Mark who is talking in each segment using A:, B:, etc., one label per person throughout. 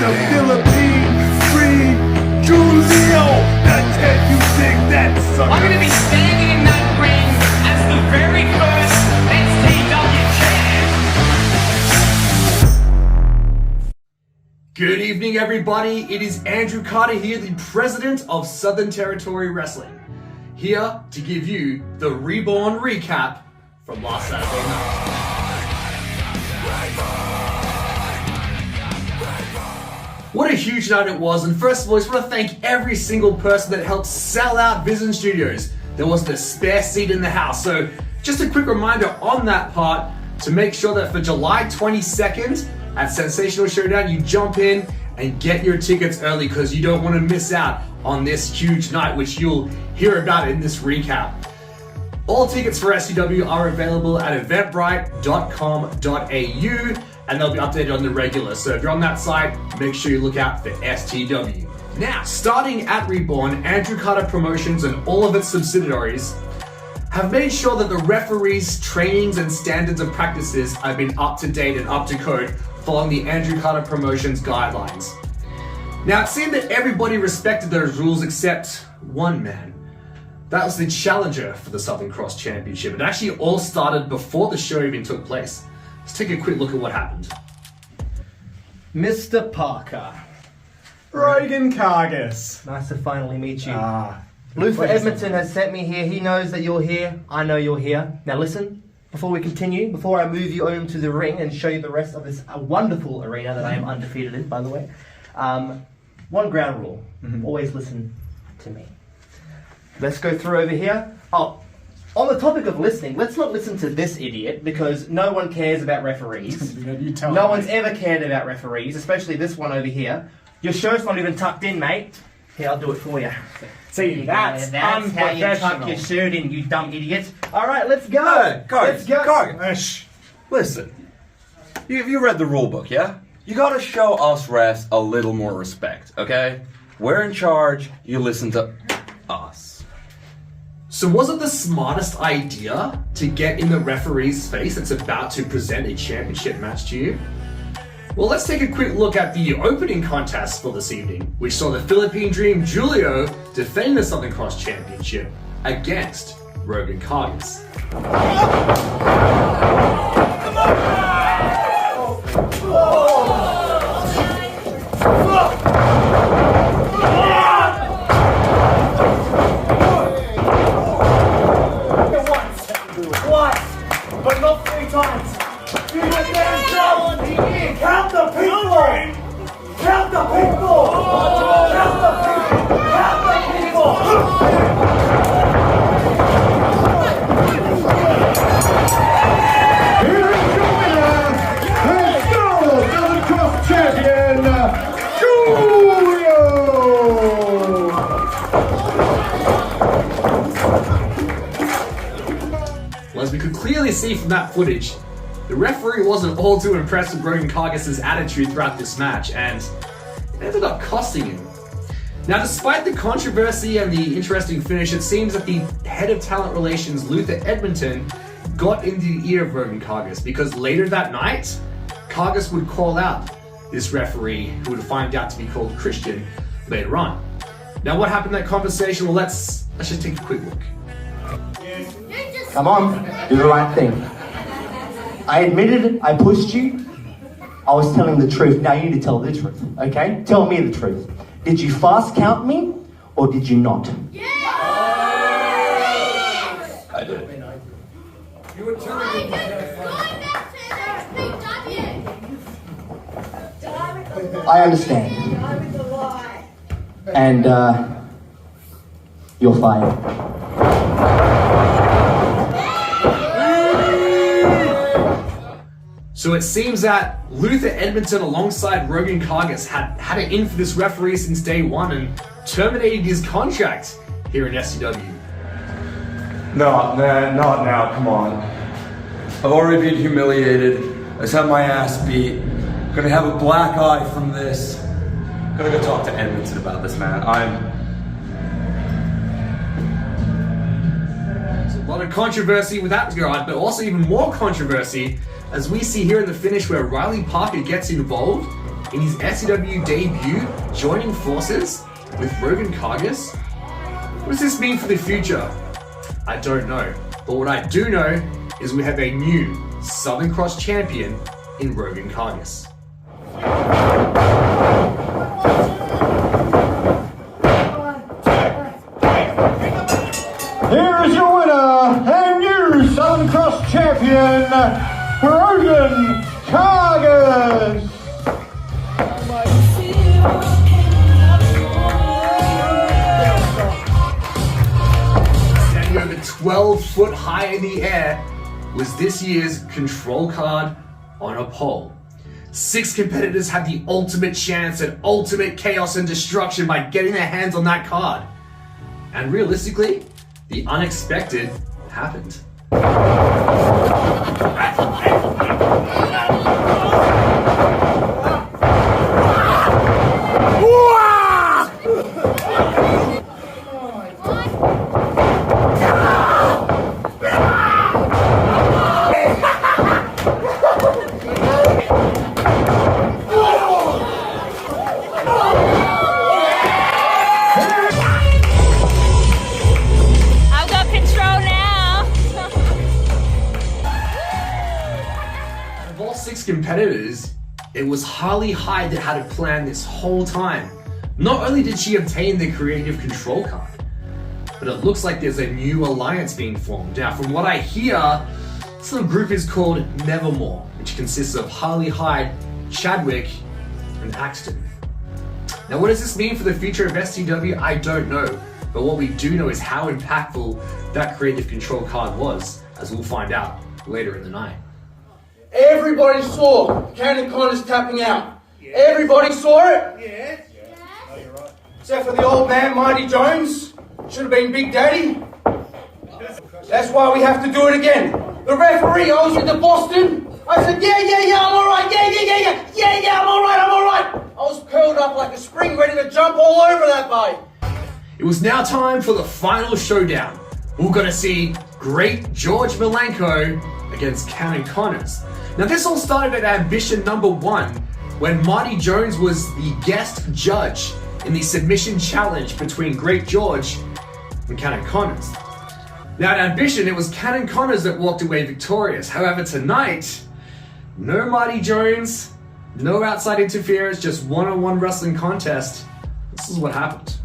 A: the Philippines, free Julio. Now can you dig that, son?
B: I'm gonna be standing in that ring as the very first STW champ.
C: Good evening, everybody. It is Andrew Carter here, the president of Southern Territory Wrestling, here to give you the Reborn recap from last Saturday night. What a huge night it was, and first of all, I just want to thank every single person that helped sell out Vision Studios. There wasn't a spare seat in the house, so just a quick reminder on that part to make sure that for July 22nd at Sensational Showdown, you jump in and get your tickets early because you don't want to miss out on this huge night, which you'll hear about in this recap. All tickets for STW are available at eventbrite.com.au, and they'll be updated on the regular. So if you're on that site, make sure you look out for STW. Now, starting at Reborn, Andrew Carter Promotions and all of its subsidiaries have made sure that the referees' trainings and standards of practices have been up to date and up to code following the Andrew Carter Promotions guidelines. Now, it seemed that everybody respected those rules except one man. That was the challenger for the Southern Cross Championship. It actually all started before the show even took place. Let's take a quick look at what happened.
D: Mr. Parker.
E: Rogan Cargus.
D: Nice to finally meet you.
E: Luther
D: Luther Edmonton has sent me here. He knows that you're here. I know you're here. Now listen, before we continue, before I move you over to the ring and show you the rest of this wonderful arena that I am undefeated in, by the way, one ground rule. Always listen to me. Let's go through over here. Oh, on the topic of listening, let's not listen to this idiot because no one cares about referees. No one's ever cared about referees, especially this one over here. Your shirt's not even tucked in, mate. Here, I'll do it for you.
E: See, that's
D: how you tuck your shirt in, you dumb idiot. All right, let's go. Let's go.
E: Cargus.
F: Listen, you read the rule book, yeah? You gotta show us refs a little more respect, okay? We're in charge, you listen to us.
C: So was it the smartest idea to get in the referee's face that's about to present a championship match to you? Well, let's take a quick look at the opening contest for this evening, which saw the Philippine Dream Julio defend the Southern Cross Championship against Rogan Cargus.
A: But not 3 times. You were damn dumb. Count the people. Count the people. Count the people. Count the people. Here is your winner. Let's go, Southern Cross Champion, Julio.
C: Well, as we could clearly see from that footage, the referee wasn't all too impressed with Rogan Cargus' attitude throughout this match, and it ended up costing him. Now, despite the controversy and the interesting finish, it seems that the head of talent relations, Luther Edmonton, got into the ear of Rogan Cargus, because later that night, Cargus would call out this referee, who would find out to be called Christian later on. Now, what happened in that conversation? Well, let's just take a quick look.
G: Come on, do the right thing. I admitted I pushed you. I was telling the truth. Now you need to tell the truth, okay? Tell me the truth. Did you fast count me or did you not?
A: Yes!
F: I did.
A: You were telling me.
G: I understand. And you're fired.
C: So it seems that Luther Edmonton alongside Rogan Cargus had it in for this referee since day one and terminated his contract here in STW.
F: No, man, not now, come on. I've already been humiliated. I just had my ass beat. I'm gonna have a black eye from this. I'm gonna go talk to Edmonton about this, man.
C: There's a lot of controversy with that regard, but also even more controversy as we see here in the finish where Riley Parker gets involved in his STW debut, joining forces with Rogan Kargas? What does this mean for the future? I don't know. But what I do know is we have a new Southern Cross champion in Rogan Kargas.
H: Here is your winner and new Southern Cross champion, Rogan Kargas.
C: Standing over 12 foot high in the air was this year's control card on a pole. 6 competitors had the ultimate chance at ultimate chaos and destruction by getting their hands on that card. And realistically, the unexpected happened.
I: I've got control now.
C: Of all 6 competitors, it was Harley Hyde that had a plan this whole time. Not only did she obtain the creative control card, but it looks like there's a new alliance being formed. Now, from what I hear, this little group is called Nevermore, which consists of Harley Hyde, Chadwick, and Axton. Now, what does this mean for the future of STW? I don't know. But what we do know is how impactful that creative control card was, as we'll find out later in the night.
J: Everybody saw Cannon Connors tapping out. Everybody saw it? Yeah. Except for the old man, Mighty Jones. Should have been Big Daddy. That's why we have to do it again. The referee, I was into Boston. I said, yeah, I'm alright. Yeah, I'm alright. I was curled up like a spring, ready to jump all over that body.
C: It was now time for the final showdown. We're gonna see Great George Malenko against Cannon Connors. Now this all started at Ambition #1 when Marty Jones was the guest judge in the submission challenge between Great George and Cannon Connors. Now at Ambition it was Cannon Connors that walked away victorious. However tonight, no Marty Jones, no outside interference, just one-on-one wrestling contest. This is what happened.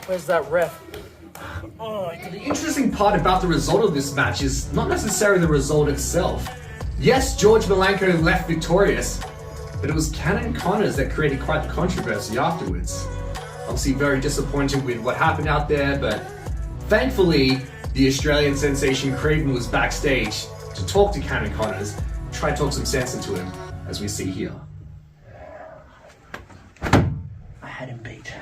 J: Where's that ref?
C: The interesting part about the result of this match is not necessarily the result itself. Yes, George Malenko left victorious, but it was Cannon Connors that created quite the controversy afterwards. Obviously very disappointed with what happened out there, but thankfully the Australian sensation Craven was backstage to talk to Cannon Connors, try to talk some sense into him, as we see here.
D: I had him beat.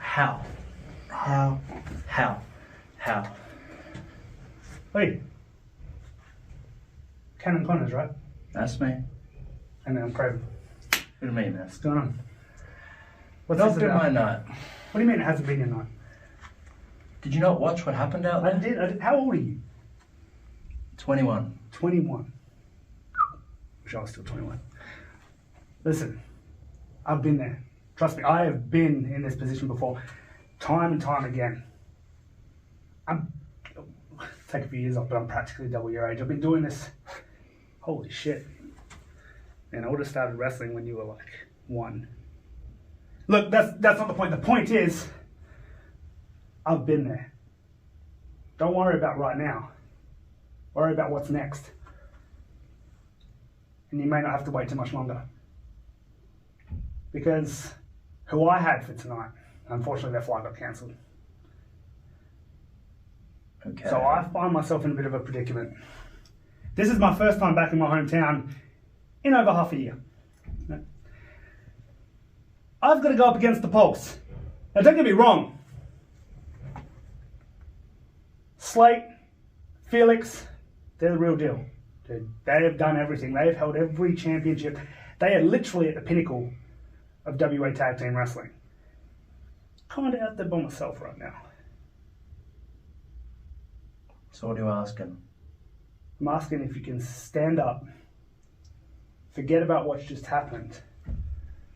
D: How?
E: Wait. Cannon Connors, right?
D: That's me.
E: And then I'm Craven.
D: What do you mean, man?
E: What's going on? What's
D: Not
E: this
D: been
E: about?
D: my night.
E: What do you mean it hasn't been your night?
D: Did you not watch what happened out
E: I
D: there?
E: did. How old are you?
D: 21.
E: 21. Wish I was still 21. Listen, I've been there. Trust me, I have been in this position before, time and time again. Take a few years off, but I'm practically double your age. I've been doing this. Holy shit. And I would have started wrestling when you were like 1. Look, that's not the point. The point is, I've been there. Don't worry about right now. Worry about what's next. And you may not have to wait too much longer. Because who I had for tonight, unfortunately their flight got cancelled.
D: Okay.
E: So I find myself in a bit of a predicament. This is my first time back in my hometown in over half a year. I've got to go up against the Pulse. Now don't get me wrong. Slate, Felix, they're the real deal. They have done everything. They have held every championship. They are literally at the pinnacle of WA Tag Team Wrestling. Kind of out there by myself right now.
D: So what are you asking?
E: I'm asking if you can stand up, forget about what's just happened,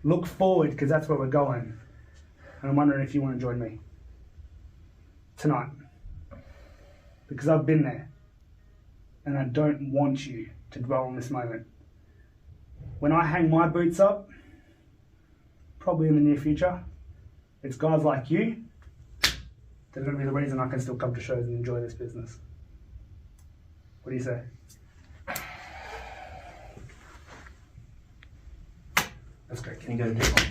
E: look forward because that's where we're going, and I'm wondering if you want to join me tonight. Because I've been there, and I don't want you to dwell on this moment. When I hang my boots up, probably in the near future, it's guys like you that are going to be the reason I can still come to shows and enjoy this business. What do you say? That's great.
D: Can you go to one?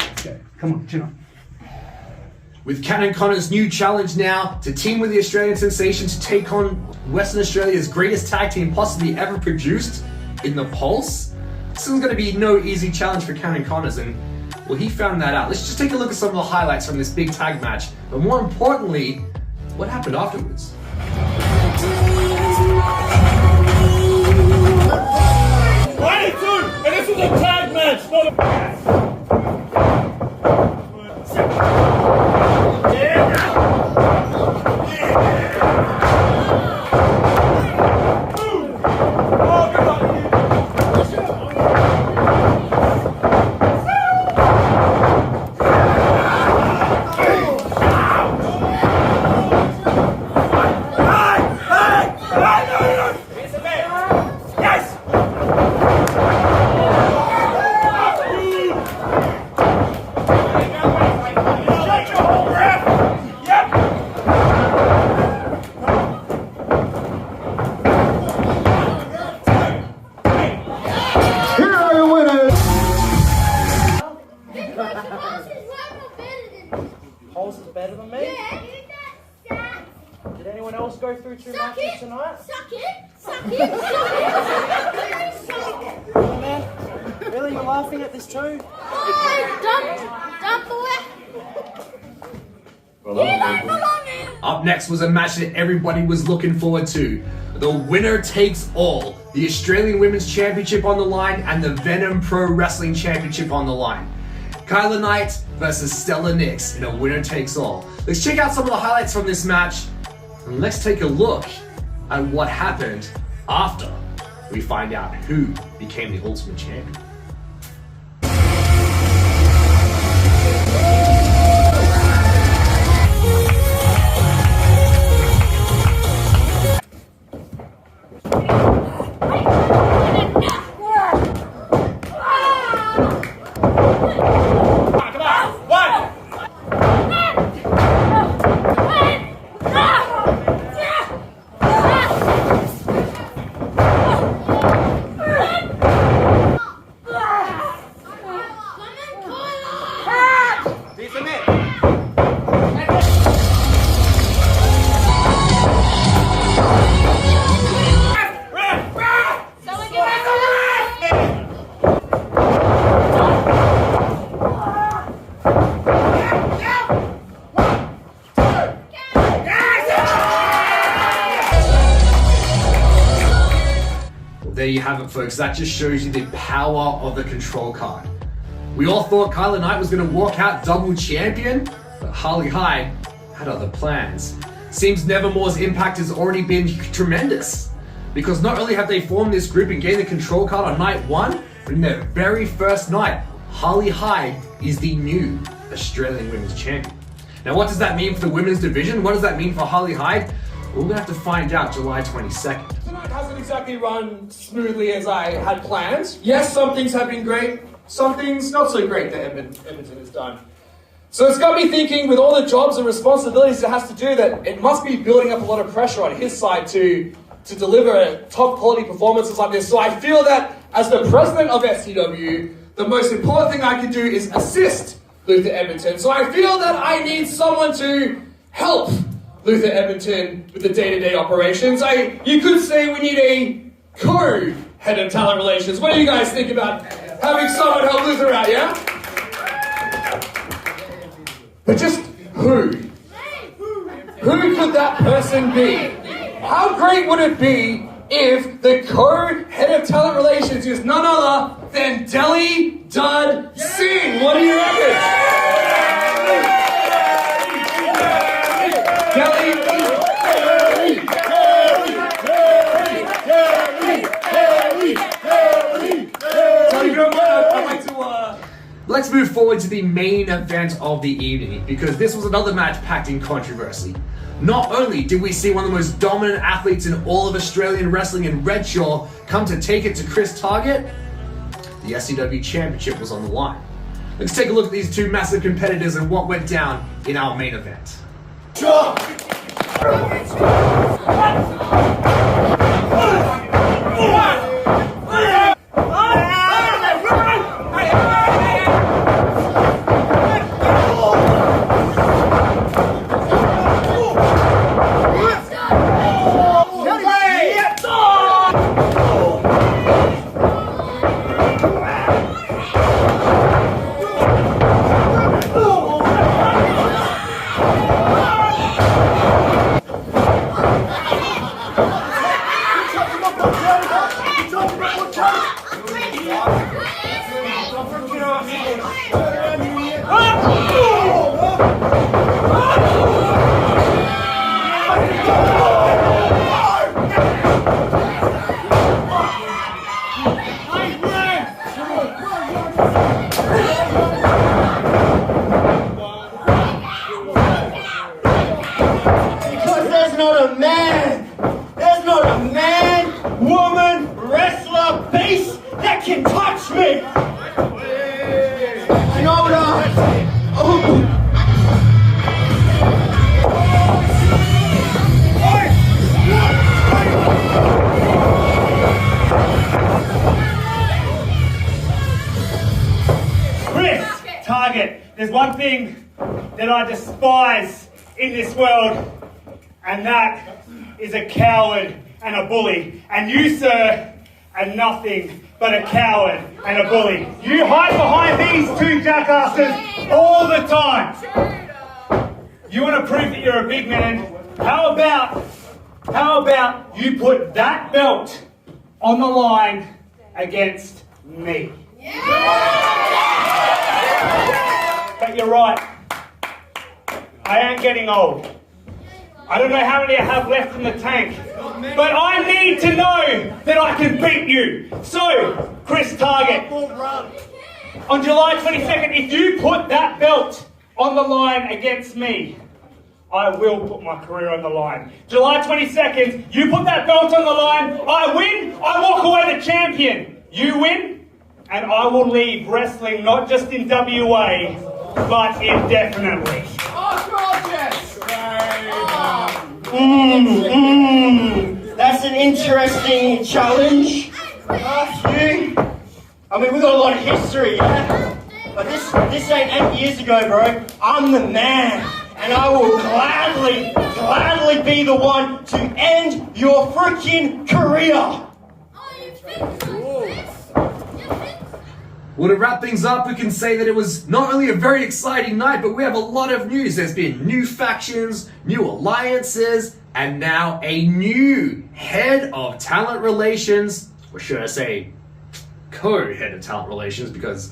E: Let's go. Come on, chin up.
C: With Cat and Connor's new challenge now to team with the Australian Sensation to take on Western Australia's greatest tag team possibly ever produced in the Pulse. This is going to be no easy challenge for Cat and Connors, and well, he found that out. Let's just take a look at some of the highlights from this big tag match, but more importantly, what happened afterwards.
A: 22, and this is a tag match, not a...
D: Pulse is better than me?
I: Yeah.
D: Did anyone else go through two matches tonight?
I: Suck it.
D: Really, man? Really? You're laughing at this too?
I: Dump away. You don't belong here.
C: Up next was a match that everybody was looking forward to. The winner takes all. The Australian Women's Championship on the line and the Venom Pro Wrestling Championship on the line. Kyla Knight versus Stella Nix in a winner takes all. Let's check out some of the highlights from this match and let's take a look at what happened after we find out who became the Ultimate Champion. There you have it, folks. That just shows you the power of the control card. We all thought Kyla Knight was going to walk out double champion, but Harley Hyde had other plans. Seems Nevermore's impact has already been tremendous, because not only have they formed this group and gained the control card on night one, but in their very first night, Harley Hyde is the new Australian Women's Champion. Now, what does that mean for the women's division? What does that mean for Harley Hyde? We're going to have to find out July 22nd.
J: Tonight hasn't exactly run smoothly as I had planned. Yes, some things have been great, some things not so great that Edmonton has done.
C: So it's got me thinking, with all the jobs and responsibilities it has to do, that it must be building up a lot of pressure on his side to deliver top quality performances like this. So I feel that as the president of STW, the most important thing I can do is assist Luther Edmonton. So I feel that I need someone to help Luther Edmonton with the day-to-day operations. You could say we need a co-head of talent relations. What do you guys think about having someone help Luther out, yeah? But just who? Who could that person be? How great would it be if the co-head of talent relations is none other than Delhi Dud Singh? What do you reckon? Let's move forward to the main event of the evening, because this was another match packed in controversy. Not only did we see one of the most dominant athletes in all of Australian wrestling in Redshaw come to take it to Chris Target, the STW Championship was on the line. Let's take a look at these two massive competitors and what went down in our main event.
A: Sure.
E: There's one thing that I despise in this world, and that is a coward and a bully. And you, sir, are nothing but a coward and a bully. You hide behind these two jackasses all the time. You want to prove that you're a big man? How about you put that belt on the line against me? But you're right, I am getting old. I don't know how many I have left in the tank, but I need to know that I can beat you. So, Chris Target, on July 22nd, if you put that belt on the line against me, I will put my career on the line. July 22nd, you put that belt on the line, I win, I walk away the champion. You win, and I will leave wrestling not just in WA, but indefinitely.
G: That's an interesting challenge. You? I mean, we've got a lot of history, yeah? But this ain't 8 years ago, bro. I'm the man. And I will gladly be the one to end your freaking career.
C: Well, to wrap things up, we can say that it was not only a very exciting night, but we have a lot of news. There's been new factions, new alliances, and now a new head of talent relations, or should I say, co-head of talent relations, because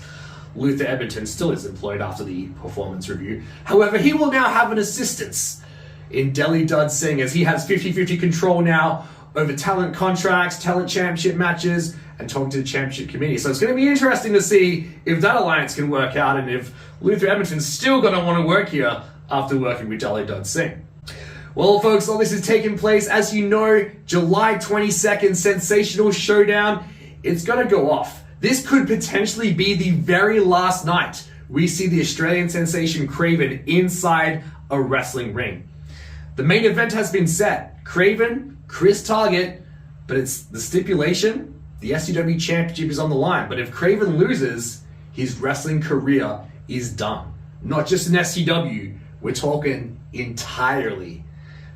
C: Luther Edmonton still is employed after the performance review. However, he will now have an assistance in Delhi Dud Singh, as he has 50-50 control now over talent contracts, talent championship matches, and talking to the championship committee. So it's going to be interesting to see if that alliance can work out, and if Luther Edmonton's still going to want to work here after working with Delhi Dud Singh. Well, folks, all this is taking place, as you know, July 22nd, sensational showdown. It's going to go off. This could potentially be the very last night we see the Australian sensation Craven inside a wrestling ring. The main event has been set. Craven, Chris Target, but it's the stipulation, the STW Championship is on the line. But if Craven loses, his wrestling career is done. Not just in STW, we're talking entirely.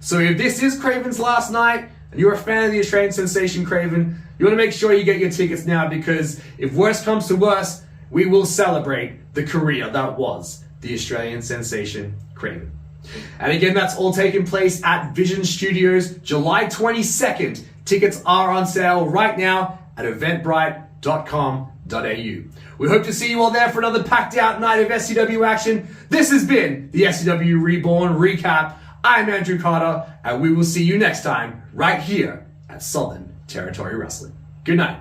C: So if this is Craven's last night, and you're a fan of the Australian sensation Craven, you want to make sure you get your tickets now, because if worse comes to worse, we will celebrate the career that was the Australian sensation Craven. And again, that's all taking place at Vision Studios, July 22nd. Tickets are on sale right now at eventbrite.com.au. We hope to see you all there for another packed out night of STW action. This has been the STW Reborn Recap. I'm Andrew Carter, and we will see you next time right here at Southern Territory Wrestling. Good night.